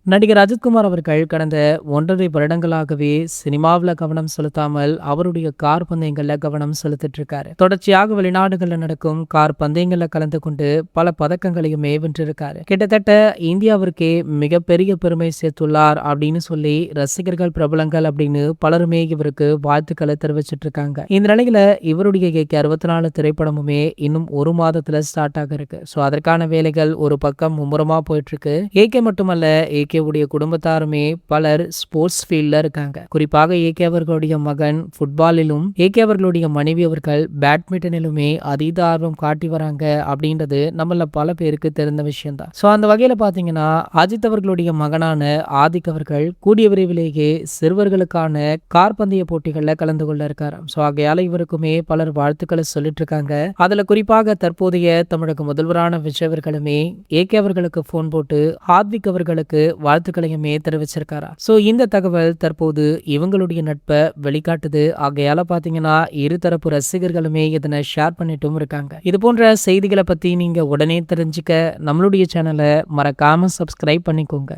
நடிகர் அஜித்குமார் அவர்கள் கடந்த 1.5 வருடங்களாகவே சினிமாவுல கவனம் செலுத்தாமல் அவருடைய கார் பந்தயங்கள்ல கவனம் செலுத்திட்டு இருக்காரு. தொடர்ச்சியாக வெளிநாடுகள்ல நடக்கும் கார் பந்தயங்கள்ல கலந்து கொண்டு பல பதக்கங்களையுமே வென்றிருக்காரு. கிட்டத்தட்ட இந்தியாவிற்கே மிகப்பெரிய பெருமை சேர்த்துள்ளார் அப்படின்னு சொல்லி ரசிகர்கள், பிரபலங்கள் அப்படின்னு பலருமே இவருக்கு வாழ்த்துக்களை தெரிவிச்சிட்டு இருக்காங்க. இந்த நிலையில இவருடைய ஏகே 64 திரைப்படமுமே இன்னும் ஒரு மாதத்துல ஸ்டார்ட் ஆக இருக்கு. ஸோ அதற்கான வேலைகள் ஒரு பக்கம் மும்முரமா போயிட்டு இருக்கு. ஏகே மட்டுமல்ல, ஏகே உடைய குடும்பத்தாருமே பலர் ஸ்போர்ட்ஸ் ஃபீல்ட்ல இருக்காங்க. குறிப்பாக ஏகே அவர்களுடைய மகன் ஃபுட்பாலிலும், ஏகே அவர்களுடைய மனைவி அவர்கள் பேட்மிண்டனிலுமே அதீத ஆர்வம் காட்டி வராங்க அப்படின்றது நம்மள பல பேருக்கு தெரிந்த விஷயம் தான். ஸோ அந்த வகையில பாத்தீங்கன்னா அஜித் அவர்களுடைய மகனான ஆதிக் அவர்கள் கூடிய விரைவிலேயே சிறுவர்களுக்கான கார் பந்தய போட்டிகள்ல கலந்து கொள்ள இருக்காரு. ஸோ ஆகையால இவருக்குமே பலர் வாழ்த்துக்களை சொல்லிட்டு இருக்காங்க. அதுல குறிப்பாக தற்போதைய தமிழக முதல்வரான விஜய் அவர்களுமே ஏகே அவர்களுக்கு போன் போட்டு ஆத்விக் அவர்களுக்கு வாழ்த்துக்களையுமே தெரிவிச்சிருக்காரா. சோ இந்த தகவல் தற்போது இவங்களுடைய நட்பை வெளிக்காட்டுது. ஆகையால பாத்தீங்கன்னா இருதரப்பு ரசிகர்களுமே இதனை ஷேர் பண்ணிட்டும் இருக்காங்க. இது போன்ற செய்திகளை பத்தி நீங்க உடனே தெரிஞ்சுக்க நம்மளுடைய சேனலை மறக்காம சப்ஸ்கிரைப் பண்ணிக்கோங்க.